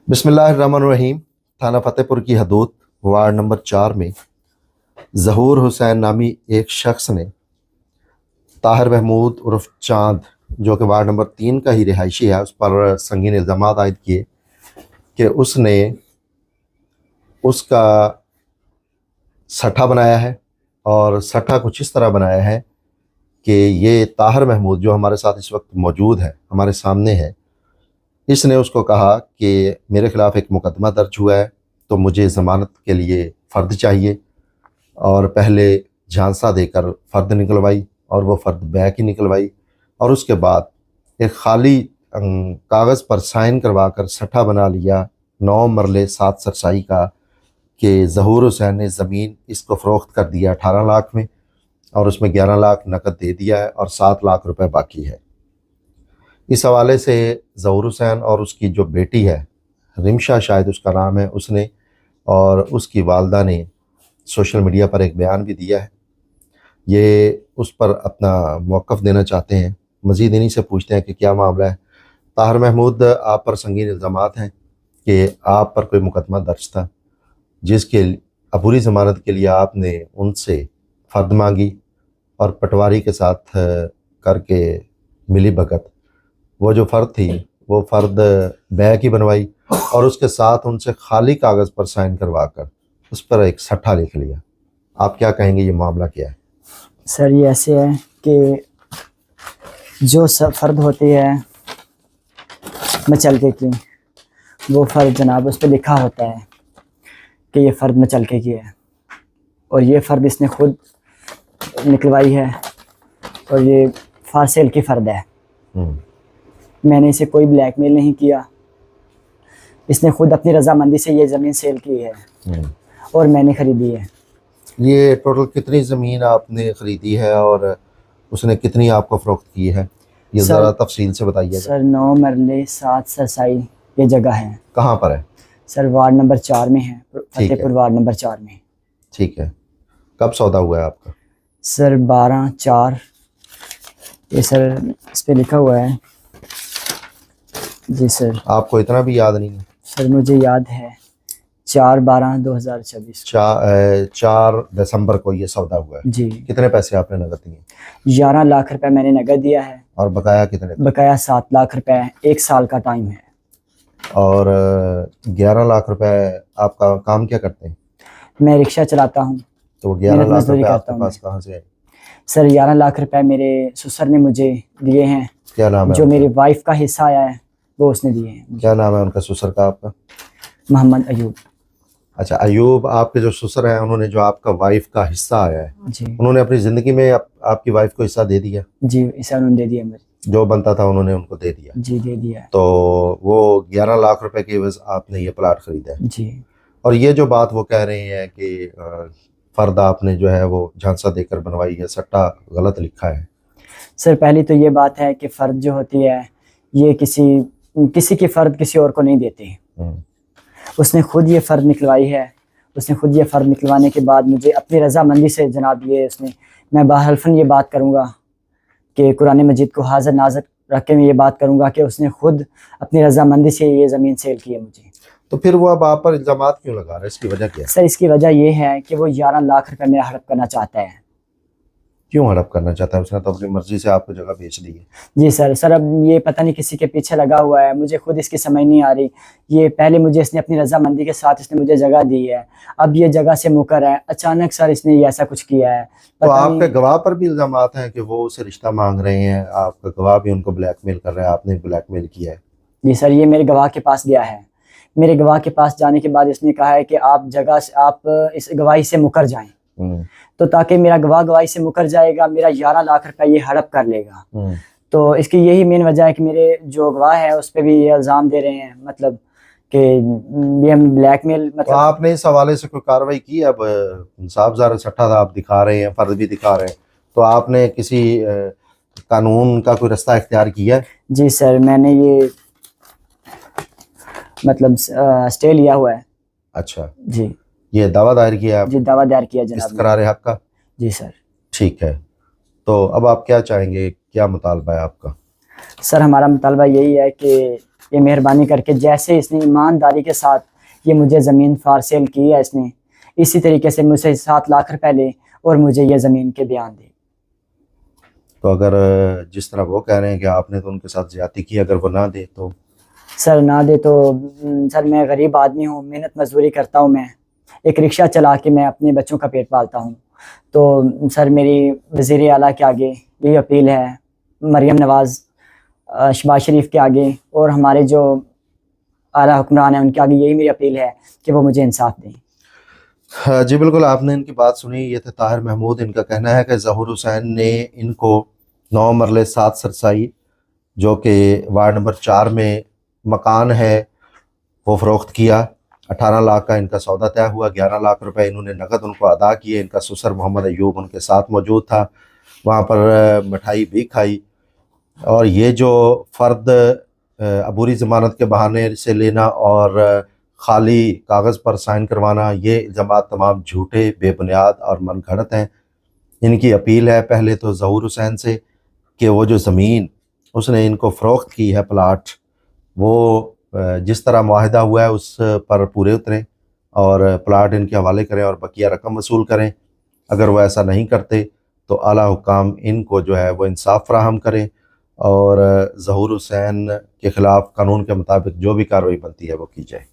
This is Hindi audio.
बिस्मिल्लाहिर्रहमानिर्रहीम। थाना फतेहपुर की हदूद वार्ड नंबर 4 में ज़हूर हुसैन नामी एक शख्स ने ताहिर महमूद उर्फ चांद, जो कि वार्ड नंबर 3 का ही रिहायशी है, उस पर संगीन इल्ज़ामात आयद किए कि उसने उसका सट्टा बनाया है। और सट्टा कुछ इस तरह बनाया है कि ये ताहिर महमूद जो हमारे साथ इस वक्त मौजूद है, हमारे सामने है, इसने उसको कहा कि मेरे ख़िलाफ़ एक मुकदमा दर्ज हुआ है, तो मुझे ज़मानत के लिए फ़र्द चाहिए। और पहले झांसा देकर फ़र्द निकलवाई और वो फ़र्द बैक ही निकलवाई। और उसके बाद एक खाली कागज़ पर साइन करवा कर सट्टा बना लिया 9 मरले 7 सरसाई का कि ज़हूर हुसैन ने ज़मीन इसको फ़रोख्त कर दिया 18 लाख में, और उसमें 11 लाख नकद दे दिया है और 7 लाख रुपए बाकी है। इस हवाले से ज़हूर हुसैन और उसकी जो बेटी है, रिमशा शायद उसका नाम है, उसने और उसकी वालदा ने सोशल मीडिया पर एक बयान भी दिया है। ये उस पर अपना मौक़िफ़ देना चाहते हैं। मज़ीद इन्हीं से पूछते हैं कि क्या मामला है। ताहिर महमूद, आप पर संगीन इल्ज़ामात हैं कि आप पर कोई मुकदमा दर्ज था, जिसके अबूरी ज़मानत के लिए आपने उनसे फ़र्द मांगी और पटवारी के साथ करके मिली भगत वो जो फ़र्द थी वो फ़र्द बैक ही बनवाई और उसके साथ उनसे खाली कागज़ पर साइन करवा कर उस पर एक सट्टा लिख लिया। आप क्या कहेंगे, ये मामला क्या है? सर ये ऐसे है कि जो सब फ़र्द होती है मचलके की, वो फ़र्द जनाब उस पर लिखा होता है कि ये फ़र्द मचलके की है, और ये फ़र्द इसने खुद निकलवाई है और ये फारसेल की फ़र्द है। मैंने इसे कोई ब्लैकमेल नहीं किया, इसने खुद अपनी रजामंदी से ये ज़मीन सेल की है और मैंने ख़रीदी है। ये टोटल कितनी ज़मीन आपने ख़रीदी है और उसने कितनी आपको फ़रोख्त की है, ये ज़रा तफसील से बताइए। सर 9 मरले 7 सरसाई ये जगह है। कहाँ पर है? सर वार्ड नंबर 4 में है, फतेहपुर वार्ड नंबर 4 में। ठीक है। कब सौदा हुआ है आपका? सर 12/4, ये सर इस पे लिखा हुआ है। जी सर। आपको इतना भी याद नहीं है? सर मुझे याद है 4/12/2024 4 दिसंबर को ये सौदा हुआ है। जी। कितने पैसे आपने नकद दिए? 11 लाख रुपए मैंने नकद दिया है। और बकाया कितने? बकाया 7 लाख रुपए, 1 साल का टाइम है। और 11 लाख रुपए, आपका काम क्या करते हैं? मैं रिक्शा चलाता हूँ। तो 11 लाख रुपए आपके पास कहाँ से आए? सर 11 लाख रुपए मेरे ससुर ने मुझे दिए हैं। क्या नाम है? जो मेरी वाइफ का हिस्सा आया है वो उसने दिए हैं। क्या नाम है उनका ससुर का आपका? मोहम्मद अयूब। अच्छा, अयूब आपके जो ससुर हैं, उन्होंने जो आपका वाइफ का हिस्सा आया है जी, उन्होंने अपनी ज़िंदगी में आपकी वाइफ को हिस्सा दे दिया? जी हिस्सा उन्होंने दे दिया मुझे। जो बनता था उन्होंने उनको दे दिया? जी दे दिया। तो वो 11 लाख रुपए की एवज आपने ये प्लाट खरीदा है? जी। और ये जो बात वो कह रहे हैं कि फ़र्द आपने जो है वो झांसा देकर बनवाई है, सट्टा गलत लिखा है। सर पहली तो ये बात है कि फ़र्द जो होती है ये किसी की फ़र्द किसी और को नहीं देते। उसने खुद ये फ़र्द निकलवाई है। उसने खुद ये फ़र्द निकलवाने के बाद मुझे अपनी रज़ामंदी से जनाब मैं बाहल्फ़न ये बात करूँगा कि कुरान मजीद को हाज़िर नाज़िर रख के मैं ये बात करूँगा कि उसने खुद अपनी रज़ामंदी से ये ज़मीन सेल की है मुझे। तो फिर वो अब आप पर इल्ज़ामात क्यों लगा रहे हैं? इसकी वजह क्या है? सर इसकी वजह ये है कि वो 11 लाख रुपए मेरा हड़प करना चाहता है। क्यों हड़प करना चाहता है? उसने तो अपनी मर्जी से आपको जगह बेच दी है। जी सर अब ये पता नहीं किसी के पीछे लगा हुआ है, मुझे खुद इसकी समझ नहीं आ रही। ये पहले मुझे इसने अपनी रजामंदी के साथ इसने मुझे जगह दी है, अब ये जगह से मुकर है। अचानक सर इसने ये ऐसा कुछ किया है। तो आपके गवाह पर भी इल्जामात हैं कि वो उसे रिश्ता मांग रहे हैं, आपका गवाह भी उनको ब्लैकमेल कर रहा है, आपने ब्लैकमेल किया है? जी सर, ये मेरे गवाह के पास गया है। मेरे गवाह के पास जाने के बाद इसने कहा है कि आप इस गवाही से मुकर जाएं, तो ताकि मेरा गवाही से मुकर जाएगा, मेरा 11 लाख रुपए ये हड़प कर लेगा। तो इसकी यही मेन वजह है कि मेरे जो गवाह है उस पर भी ये इल्ज़ाम दे रहे हैं, मतलब कि ये हम ब्लैकमेल। मतलब तो आपने इस हवाले से कोई कार्रवाई की? अब साहब ज़रा सट्टा आप दिखा रहे हैं, फ़र्ज भी दिखा रहे हैं, तो आपने किसी कानून का कोई रास्ता इख्तियार किया? जी सर, मैंने ये मतलब स्टे लिया हुआ है। अच्छा जी। ये दावा दायर किया? जी दावा दायर किया जनाब। इस्तक़रार हक़ का? जी सर। ठीक है, तो अब आप क्या चाहेंगे, क्या मुतालबा है आपका? सर हमारा मुतालबा यही है कि ये मेहरबानी करके जैसे इसने ईमानदारी के साथ ये मुझे ज़मीन फार सेल की है, इसने इसी तरीके से मुझसे 7 लाख रुपए ले और मुझे ये ज़मीन के बयान दी। तो अगर जिस तरह वो कह रहे हैं कि आपने तो उनके साथ ज्यादती की, अगर वो ना दे तो? सर ना दे तो सर मैं गरीब आदमी हूँ, मेहनत मजदूरी करता हूँ, मैं एक रिक्शा चला के मैं अपने बच्चों का पेट पालता हूँ। तो सर मेरी वज़ीर आला के आगे यही अपील है, मरियम नवाज़ शहबाज शरीफ के आगे और हमारे जो आला हुक्मरान हैं उनके आगे यही मेरी अपील है कि वो मुझे इंसाफ दें। हाँ जी बिल्कुल, आपने इनकी बात सुनी। ये थे ताहिर महमूद। इनका कहना है कि ज़हूर हुसैन ने इनको 9 मरले 7 सरसाई जो कि वार्ड नंबर 4 में मकान है वो फ़रोख्त किया। 18 लाख का इनका सौदा तय हुआ। 11 लाख रुपए इन्होंने नकद उनको अदा किए। इनका ससुर मोहम्मद अयूब उनके साथ मौजूद था। वहाँ पर मिठाई भी खाई। और ये जो फ़र्द अबूरी ज़मानत के बहाने से लेना और खाली कागज़ पर साइन करवाना, ये इल्ज़ामात तमाम झूठे, बेबुनियाद और मनगढ़ंत हैं। इनकी अपील है पहले तो ज़हूर हुसैन से कि वो जो ज़मीन उसने इनको फ़रोख्त की है प्लाट, वो जिस तरह मुआहिदा हुआ है उस पर पूरे उतरें और प्लाट इनके हवाले करें और बकिया रकम वसूल करें। अगर वो ऐसा नहीं करते तो आला हुक्काम इनको जो है वो इंसाफ फराहम करें और ज़हूर हुसैन के ख़िलाफ़ कानून के मुताबिक जो भी कार्रवाई बनती है वो की जाए।